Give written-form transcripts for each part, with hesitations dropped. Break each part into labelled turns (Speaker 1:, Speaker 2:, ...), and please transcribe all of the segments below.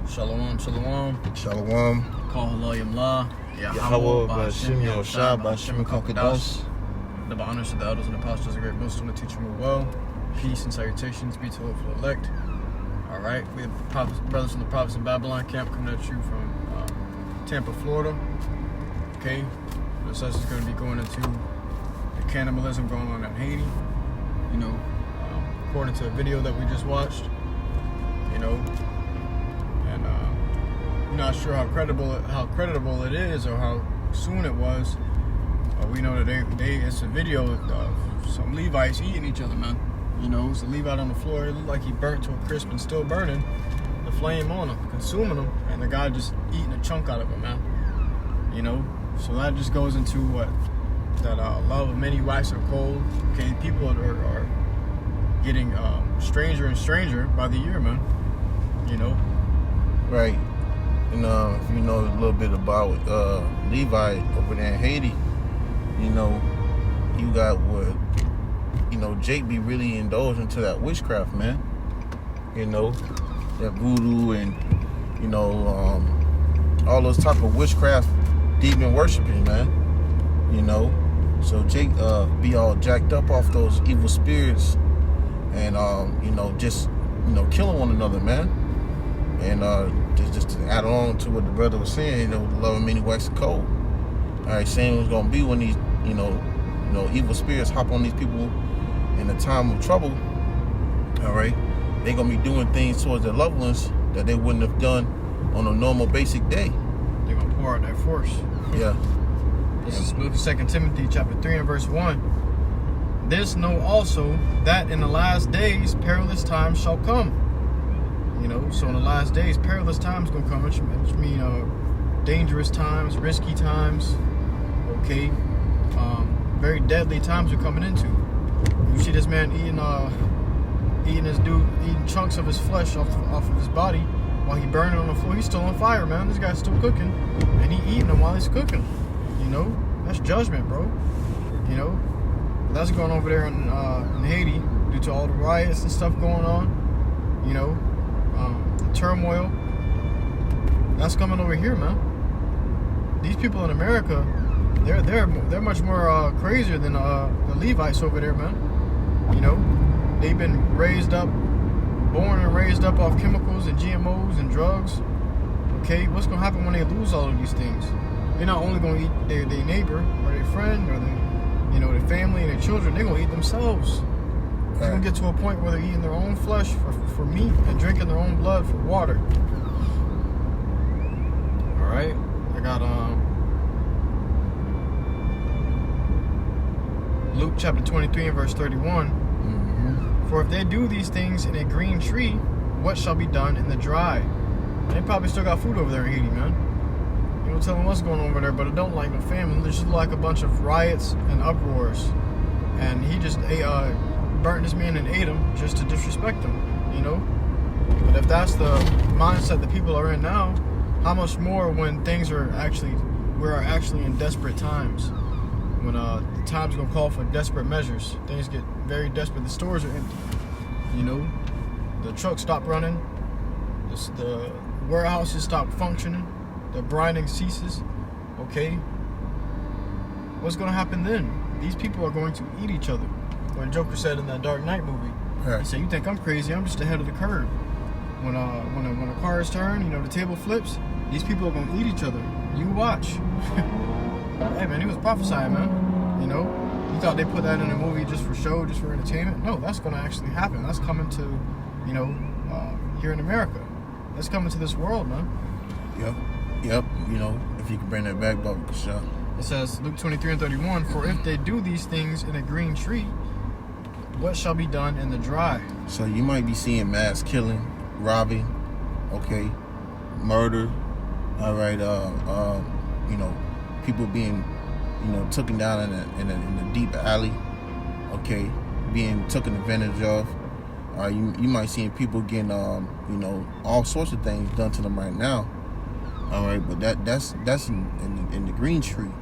Speaker 1: Shalom, shalom.
Speaker 2: Shalom.
Speaker 1: Call halal yamla.
Speaker 2: YAHAWAH, BAHASHAM, YAHAWASHI, BAHASHAM, QADASH.
Speaker 1: The honors to the elders and apostles, a great MILLSTONE, to teach them well. Peace and salutations be to the hopeful elect. All right, we have brothers from the prophets in Babylon camp coming at you from Tampa, Florida. Okay, the session is going to be going into the cannibalism going on in Haiti. You know, according to a video that we just watched. You know, and I'm not sure how creditable it is or how soon it was. We know that it's a video of some Levites eating each other, man. You know, it's a Levite on the floor. It looked like he burnt to a crisp and still burning. The flame on him, consuming him, and the guy just eating a chunk out of him, man. You know, so that just goes into what that love of many waxeth cold. Okay, people are getting stranger and stranger by the year, man. You know,
Speaker 2: Right. And if you know a little bit about Levi over there in Haiti, you know, you got what, you know, Jake be really indulged into that witchcraft, man. You know, that voodoo and, you know, all those type of witchcraft demon worshiping, man. You know, so Jake be all jacked up off those evil spirits and, you know, just, you know, killing one another, man. And just to add on to what the brother was saying, you know, the love of many waxes cold. All right, same was gonna be when these, you know, evil spirits hop on these people in a time of trouble. All right, they gonna be doing things towards their loved ones that they wouldn't have done on a normal basic day.
Speaker 1: they're gonna pour out their force.
Speaker 2: Yeah.
Speaker 1: This is book of 2 Timothy chapter 3 and verse 1. This know also that in the last days perilous times shall come. You know, so in the last days, perilous times gonna come, which mean dangerous times, risky times, okay, very deadly times we're coming into. You see this man eating chunks of his flesh off of his body while he burning on the floor. He's still on fire, man. This guy's still cooking, and he eating them while he's cooking. You know, that's judgment, bro. You know, that's going over there in Haiti due to all the riots and stuff going on. You know. The turmoil that's coming over here, man. These people in America, they're much more crazier than the Levites over there, man. You know, they've been born and raised up off chemicals and GMOs and drugs. Okay, what's gonna happen when they lose all of these things? They're not only gonna eat their neighbor or their friend or their family and their children. They're gonna eat themselves. They're gonna get to a point where they're eating their own flesh for meat and drinking their own blood for water. All right, I got Luke chapter 23 and verse 31.
Speaker 2: Mm-hmm.
Speaker 1: For if they do these things in a green tree, what shall be done in the dry? They probably still got food over there in Haiti, man. You know, tell them what's going on over there, but it don't like no famine. There's just like a bunch of riots and uproars, and he just burnt this man and ate him just to disrespect him, you know. But if that's the mindset that people are in now, how much more when we're actually in desperate times, when the time's gonna call for desperate measures. Things get very desperate. The stores are empty, you know. The trucks stop running. The warehouses stop functioning. The grinding ceases. Okay. What's gonna happen then? These people are going to eat each other. When Joker said in that Dark Knight movie, he said, "You think I'm crazy? I'm just ahead of the curve." When a car is turned, you know, the table flips. These people are gonna eat each other. You watch. Hey man, he was prophesying, man. You know, you thought they put that in a movie just for show, just for entertainment? No, that's gonna actually happen. That's coming to, you know, here in America. That's coming to this world, man.
Speaker 2: Yep. You know, if you can bring that back, Baba Kasha.
Speaker 1: It says Luke 23 and 31. For if they do these things in a green tree, what shall be done in the dry?
Speaker 2: So you might be seeing mass killing, robbing, okay, murder, all right, you know, people being, you know, taken down in a deep alley, okay, being taken advantage of. You might see people getting, you know, all sorts of things done to them right now. All right, but that's in the green tree,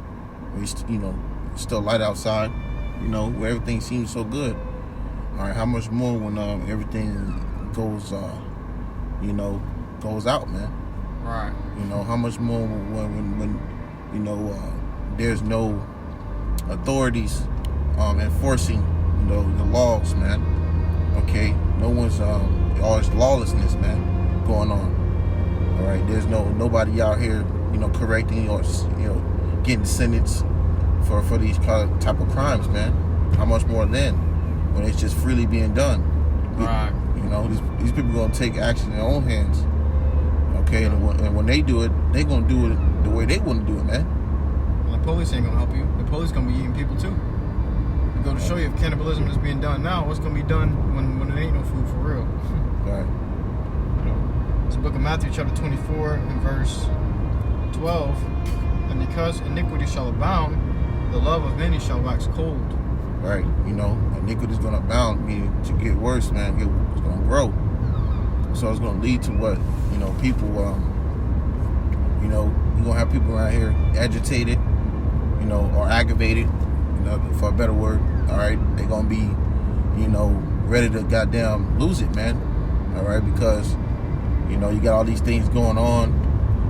Speaker 2: where it's, you know, still light outside, you know, where everything seems so good. All right, how much more when everything goes goes out, man.
Speaker 1: Right.
Speaker 2: You know, how much more when you know, there's no authorities enforcing, you know, the laws, man. Okay, no one's all this lawlessness, man, going on. All right, there's nobody out here, you know, correcting or, you know, getting sentenced for these type of crimes, man. How much more then when it's just freely being done?
Speaker 1: Right.
Speaker 2: You know, these people gonna take action in their own hands. Okay, and when they do it, they gonna do it the way they want to do it, man.
Speaker 1: And the police ain't gonna help you. The police gonna be eating people too. It go to show you if cannibalism is being done now, what's gonna be done when it ain't no food for real.
Speaker 2: Right.
Speaker 1: It's the book of Matthew, chapter 24, and verse 12. And because iniquity shall abound, the love of many shall wax cold.
Speaker 2: Right. You know, iniquity is gonna abound, meaning to get worse, man. It's gonna grow. So it's gonna lead to what? You know, people. You know, you're gonna have people around here agitated, you know, or aggravated, you know, for a better word. All right, they're gonna be, you know, ready to goddamn lose it, man. All right, because, you know, you got all these things going on,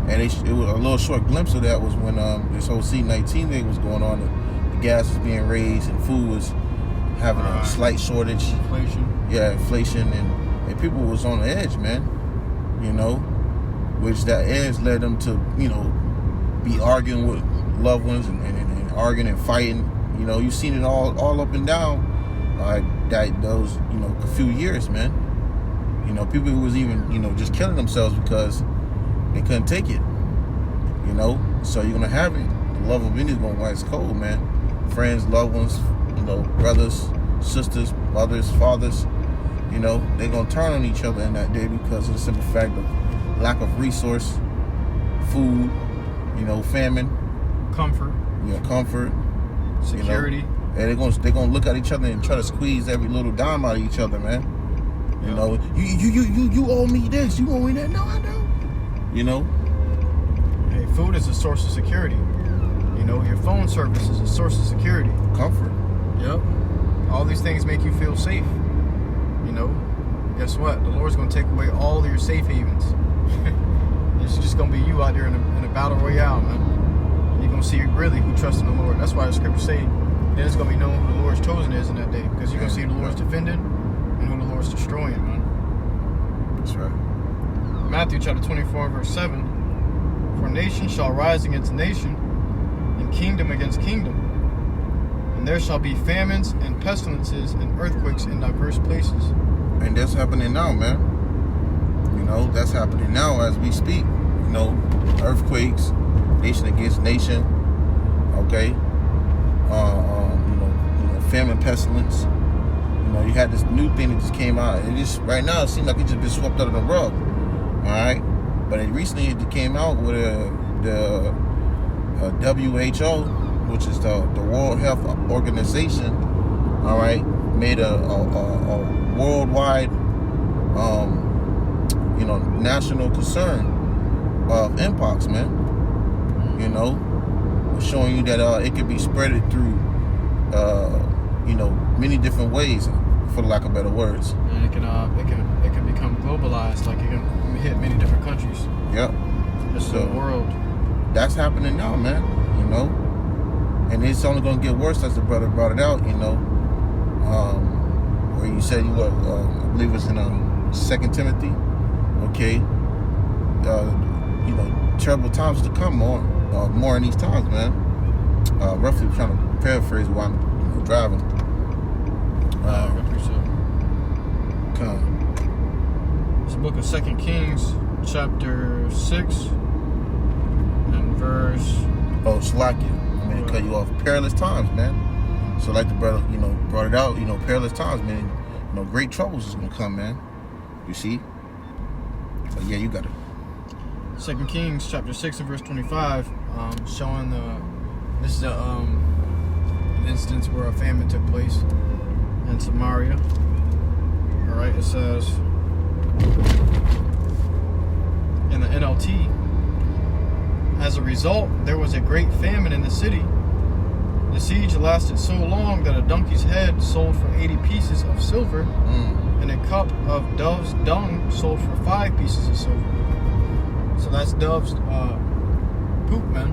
Speaker 2: and it was a little short glimpse of that was when this whole C-19 thing was going on. The gas was being raised, and food was having a slight shortage.
Speaker 1: Inflation.
Speaker 2: Yeah, inflation, and people was on the edge, man. You know, which that edge led them to, you know, be arguing with loved ones and arguing and fighting. You know, you've seen it all up and down those, you know, a few years, man. You know, people who was even, you know, just killing themselves because they couldn't take it. You know, so you're gonna have it. The love of many is gonna wax cold, man. Friends, loved ones, you know, brothers, sisters, mothers, fathers. You know, they're gonna turn on each other in that day because of the simple fact of lack of resource, food, you know, famine,
Speaker 1: Comfort.
Speaker 2: you know, comfort,
Speaker 1: Security.
Speaker 2: You know, and they're gonna look at each other and try to squeeze every little dime out of each other, man. You know, you owe me this, you owe me that. No, I don't. You know.
Speaker 1: Hey, food is a source of security. You know, your phone service is a source of security. Comfort. Yep. All these things make you feel safe. You know, guess what? The Lord's going to take away all of your safe havens. It's just going to be you out there in a battle royale, man. And you're going to see really who trusts in the Lord. That's why the scriptures say then it's going to be known who the Lord's chosen is in that day. Because you're going to see who the Lord's defending and who the Lord's destroying, man.
Speaker 2: That's right.
Speaker 1: Matthew chapter 24, verse 7. For nation shall rise against nation, and kingdom against kingdom. And there shall be famines and pestilences and earthquakes in diverse places.
Speaker 2: And that's happening now, man. You know, that's happening now as we speak. You know, earthquakes, nation against nation. Okay. You know, famine, pestilence. You know, you had this new thing that just came out. It just right now it seems like it just been swept under the rug. All right. But it recently came out with the WHO, which is the World Health Organization, all right, made a worldwide, you know, national concern of mpox, man. You know, showing you that it can be spreaded through, you know, many different ways, for lack of better words.
Speaker 1: And it can become globalized, like it can hit many different countries.
Speaker 2: Yep.
Speaker 1: Just the world.
Speaker 2: That's happening now, man. You know, and it's only gonna get worse as the brother brought it out. You know, where you said you were, I believe it's in 2 Timothy. Okay. You know, terrible times to come more in these times, man. Roughly trying to paraphrase while I'm driving.
Speaker 1: I appreciate it. It's the book of 2 Kings, chapter 6, and verse.
Speaker 2: Oh, Slakia. I mean, to cut you off. Perilous times, man. So, like the brother, you know, brought it out. You know, perilous times, man. You know, great troubles is gonna come, man. You see? So yeah, you got it.
Speaker 1: 2 Kings, chapter 6, and verse 25, showing this is an instance where a famine took place in Samaria. All right, it says in the NLT, as a result, there was a great famine in the city. The siege lasted so long that a donkey's head sold for 80 pieces of silver, and a cup of dove's dung sold for 5 pieces of silver. That's dove's poop, man.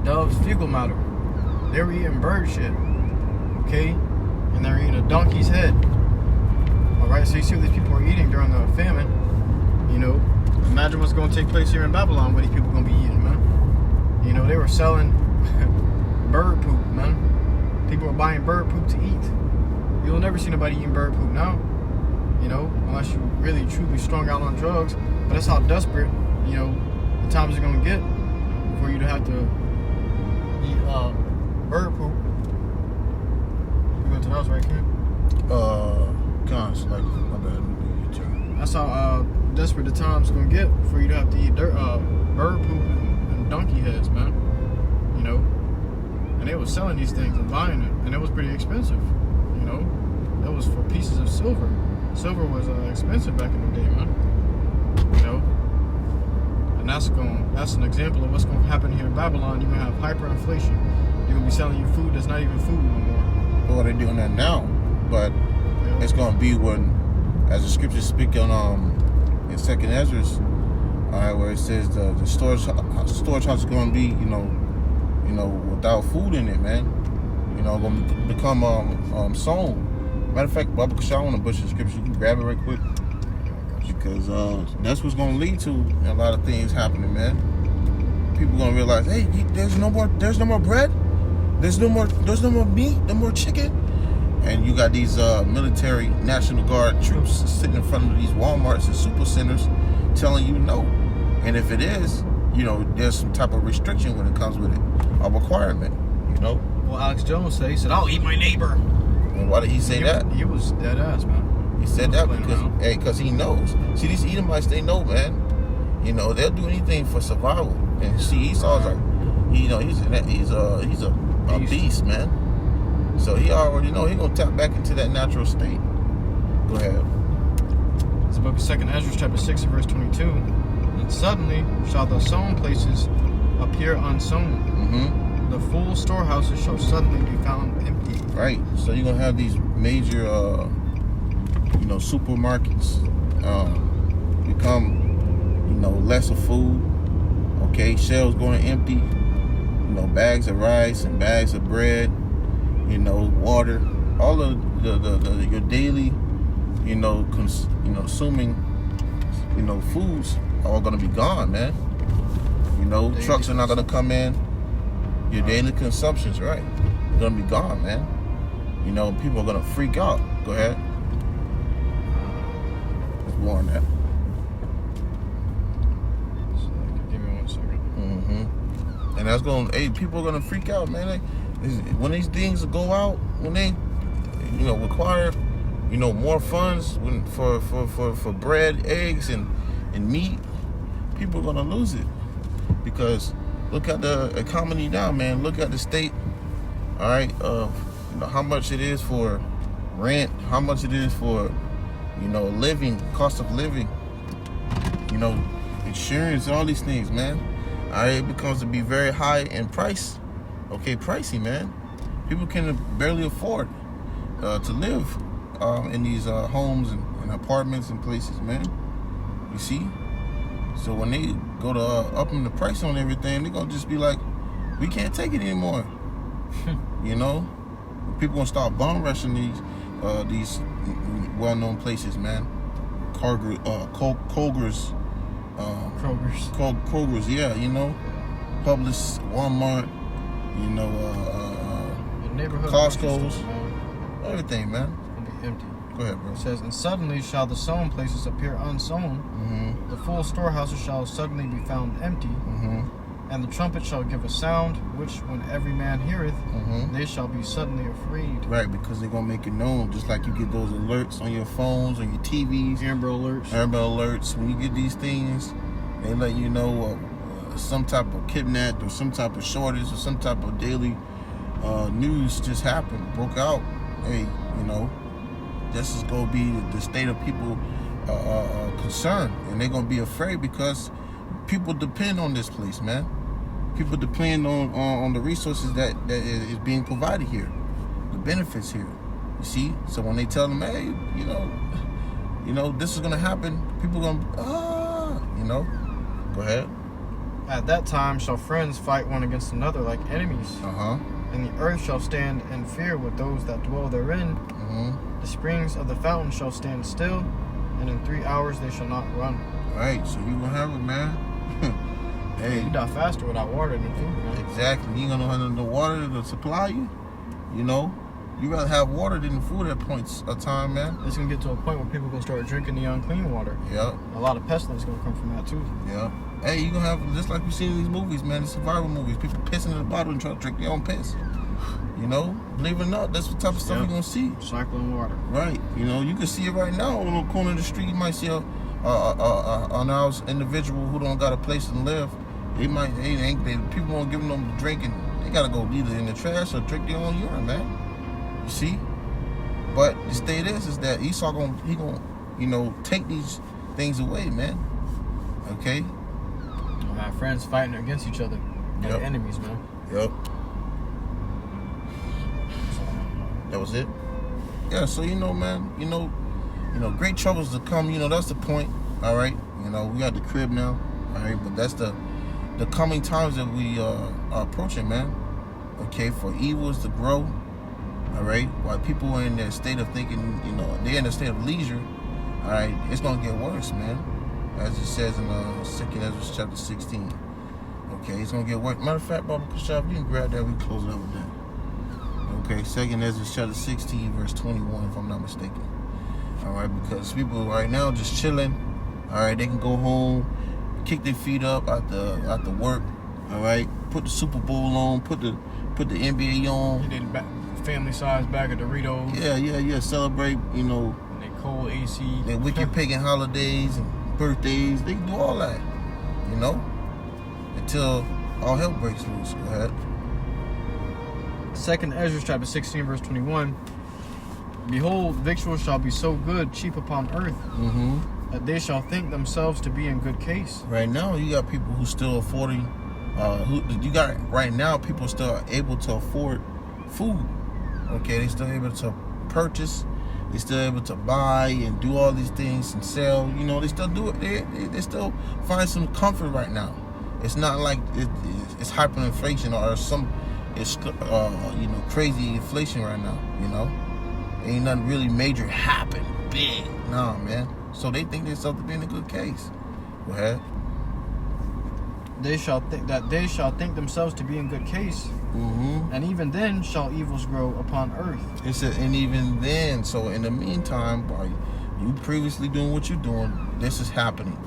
Speaker 1: Dove's fecal matter. They were eating bird shit, okay? And they're eating a donkey's head. All right, so you see what these people are eating during the famine. You know, imagine what's going to take place here in Babylon. What these people are going to be eating, man. You know, they were selling bird poop, man. People are buying bird poop to eat. You'll never see nobody eating bird poop now. You know, unless you really truly strung out on drugs. But that's how desperate, you know, the times are going to get for you to have to eat bird poop. You go to the house, right, kid?
Speaker 2: Gosh, like, my bad.
Speaker 1: That's how desperate the times gonna get for you to have to eat bird poop and donkey heads, man. You know, and they was selling these things and buying it, and it was pretty expensive. You know, that was for pieces of silver. Silver was expensive back in the day, man. You know, and that's an example of what's gonna happen here in Babylon. You're gonna have hyperinflation. They're gonna be selling you food that's not even food no more.
Speaker 2: Well, they're doing that now, but yeah. It's gonna be when, as the scriptures speak on in 2nd Ezra, where it says the storage house is gonna be, you know, without food in it, man. You know, gonna become sown. Matter of fact, Baba Kashaw on the bush of scripture, you can grab it right quick, because that's what's gonna lead to a lot of things happening, man. People gonna realize, hey, there's no more bread, there's no more meat, no more chicken. And you got these military National Guard troops sitting in front of these Walmarts and super centers telling you no. And if it is, you know, there's some type of restriction when it comes with it, a requirement, you know.
Speaker 1: Well, Alex Jones said, I'll eat my neighbor.
Speaker 2: And why did he say that?
Speaker 1: He was dead ass, man.
Speaker 2: He said that because he knows. See, these Edomites, they know, man. You know, they'll do anything for survival. And see, Esau's like, you know, he's a beast, man. So he already know he gonna tap back into that natural state. Go ahead.
Speaker 1: It's the book of 2nd Ezra, chapter 6, verse 22. And suddenly shall the sown places appear unsown.
Speaker 2: Mm-hmm.
Speaker 1: The full storehouses shall suddenly be found empty.
Speaker 2: Right. So you're gonna have these major, you know, supermarkets become, you know, less of food. Okay, shelves going empty. You know, bags of rice and bags of bread. You know, water, all of your daily, you know, consuming, you know, foods are all gonna be gone, man. You know, trucks are not gonna come in. Your daily consumptions, right? They're gonna be gone, man. You know, people are gonna freak out. Go ahead. Let's warn that.
Speaker 1: Give me 1 second.
Speaker 2: And that's gonna, hey, people are gonna freak out, man. When these things go out, when they, you know, require, you know, more funds for bread, eggs, and meat, people are gonna lose it. Because look at the economy now, man. Look at the state, all right, of, you know, how much it is for rent, how much it is for, you know, living, cost of living, you know, insurance, all these things, man. All right, it becomes to be very high in price. Okay, pricey, man. People can barely afford to live in these homes and apartments and places, man. You see? So when they go to upping the price on everything, they're gonna just be like, we can't take it anymore. You know? People gonna start bomb rushing these well-known places, man. Kroger's, yeah, you know. Publix, Walmart, you know, Costco's, everything, man.
Speaker 1: It's gonna be empty.
Speaker 2: Go ahead, bro.
Speaker 1: It says, and suddenly shall the sown places appear unsown.
Speaker 2: Mm-hmm.
Speaker 1: The full storehouses shall suddenly be found empty.
Speaker 2: Mm-hmm.
Speaker 1: And the trumpet shall give a sound, which when every man heareth,
Speaker 2: Mm-hmm.
Speaker 1: they shall be suddenly afraid.
Speaker 2: Right, because they're gonna make it known, just like you get those alerts on your phones, on your TVs.
Speaker 1: Amber alerts.
Speaker 2: Amber alerts. When you get these things, they let you know some type of kidnap or some type of shortage or some type of daily news just happened, broke out. Hey, you know, this is gonna be the state of people concerned, and they're gonna be afraid because people depend on this place, man. People depend on the resources that is being provided here, the benefits here. You see, so when they tell them, hey, you know, this is gonna happen, people gonna You know? Go ahead.
Speaker 1: At that time shall friends fight one against another like enemies.
Speaker 2: Uh-huh.
Speaker 1: And the earth shall stand in fear with those that dwell therein.
Speaker 2: Mm-hmm.
Speaker 1: The springs of the fountain shall stand still, and in 3 hours they shall not run.
Speaker 2: Right, so you gonna have it, man. Hey.
Speaker 1: You die faster without water than food, man.
Speaker 2: Exactly. You gonna have the water to supply you. You know? You rather have water than food at points of time, man.
Speaker 1: It's gonna get to a point where people gonna start drinking the unclean water.
Speaker 2: Yep.
Speaker 1: A lot of pestilence gonna come from that too.
Speaker 2: Yep. Hey, you gonna have, just like you see in these movies, man, the survival movies, people pissing in the bottle and trying to drink their own piss. You know? Believe it or not, that's the type of stuff you're gonna see.
Speaker 1: Cycling water.
Speaker 2: Right. You know, you can see it right now on the corner of the street. You might see an house individual who don't got a place to live. People won't give them drinking. They gotta go either in the trash or drink their own urine, man. You see? But the state is that Esau gonna take these things away, man. Okay?
Speaker 1: We'll have friends fighting against each other. Like enemies, man.
Speaker 2: Yep. That was it? Yeah, so man, great troubles to come, that's the point. All right. We got the crib now. All right, but that's the coming times that we are approaching, man. Okay, for evils to grow. All right, while people are in their state of thinking, they're in a state of leisure. All right, it's gonna get worse, man. As it says in 2 Ezra chapter 16. Okay, it's gonna get worse. Matter of fact, Baba Kashaf, you can grab that. We close it up with that. Okay, 2 Ezra chapter 16, verse 21, if I'm not mistaken. All right, because people right now just chilling. All right, they can go home, kick their feet up after work. All right, put the Super Bowl on, put the NBA on.
Speaker 1: And then family size bag of Doritos.
Speaker 2: Yeah. Celebrate,
Speaker 1: And they cold AC.
Speaker 2: They wicked pagan holidays and birthdays. They can do all that, until all hell breaks loose. Go ahead.
Speaker 1: 2 Ezra chapter 16, verse 21. Behold, victuals shall be so good, cheap upon earth, that they shall think themselves to be in good case.
Speaker 2: Right now, you got people who still affording. Right now, people still able to afford food. Okay, they still able to purchase. They still able to buy and do all these things and sell. They still do it. They still find some comfort right now. It's not like it's hyperinflation or some. It's crazy inflation right now. Ain't nothing really major happen big. Nah, man. So they think themselves to be in a good case. Go ahead.
Speaker 1: They shall think themselves to be in good case. And even then shall evils grow upon earth.
Speaker 2: It said, and even then. So in the meantime, while you previously doing what you're doing, this is happening.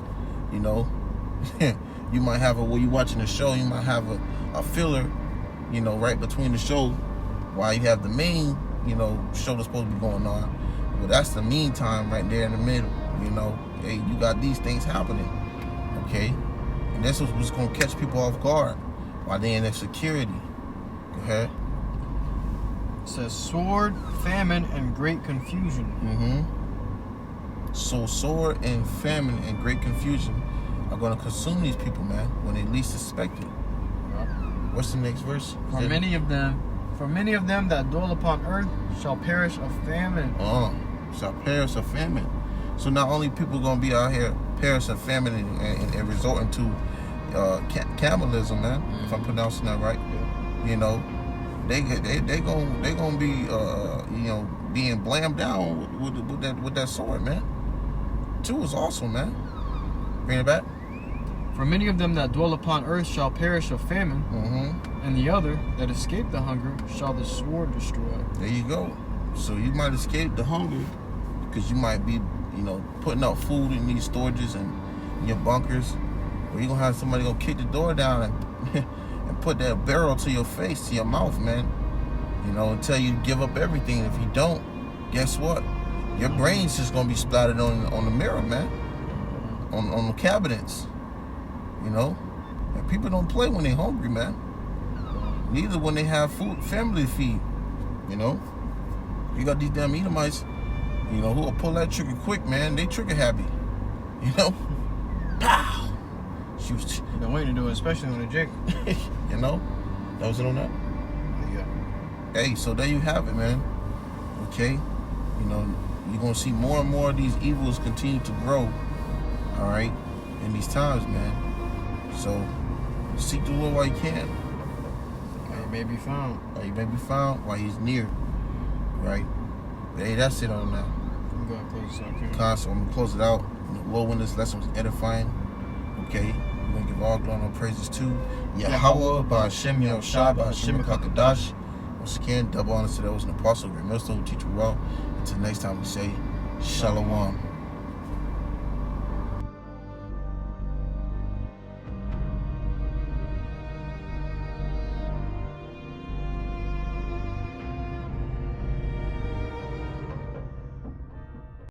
Speaker 2: You might have while you watching a show, you might have a filler, right between the show, while you have the main, show that's supposed to be going on. Well, that's the meantime right there in the middle. Hey, you got these things happening. Okay, and that's what's gonna catch people off guard while they're in their security. Go ahead.
Speaker 1: It says sword, famine, and great confusion.
Speaker 2: So sword and famine and great confusion are gonna consume these people, man, when they least expect it. What's the next verse?
Speaker 1: For many of them that dwell upon earth shall perish of famine.
Speaker 2: Shall perish of famine. So not only people gonna be out here perish of famine and resorting to cannibalism, man. If I'm pronouncing that right. They gonna be being blammed down with that sword, man. 2 is awesome, man. Bring it back.
Speaker 1: For many of them that dwell upon earth shall perish of famine, and the other that escape the hunger shall the sword destroy.
Speaker 2: There you go. So you might escape the hunger because you might be, putting out food in these storages and in your bunkers, or you're gonna have somebody go kick the door down and put that barrel to your face, to your mouth, man. And tell you to give up everything. If you don't, guess what? Your brain's just gonna be splattered on the mirror, man. On the cabinets. And people don't play when they're hungry, man. Neither when they have food, family to feed. You got these damn Edomites, who will pull that trigger quick, man. They trigger happy. Pow! Shoot.
Speaker 1: Been waiting to do it, especially on the jig.
Speaker 2: That was it on that?
Speaker 1: Yeah.
Speaker 2: Hey, so there you have it, man. Okay? You're going to see more and more of these evils continue to grow. All right? in these times, man. So seek the Lord while you can.
Speaker 1: He may be found.
Speaker 2: While he may be found, while he's near. Right? But hey, that's it on now.
Speaker 1: I'm going to close this out, King.
Speaker 2: So I'm gonna close it out. Lord, when this lesson was edifying, okay, we're gonna give all glory and praises to YAHAWAH, BAHASHAM, YAHWASHI, BAHASHAM, QADASH. Once again, double honor to those in the apostle, great millstone, teacher well. Until next time we say, Shalom.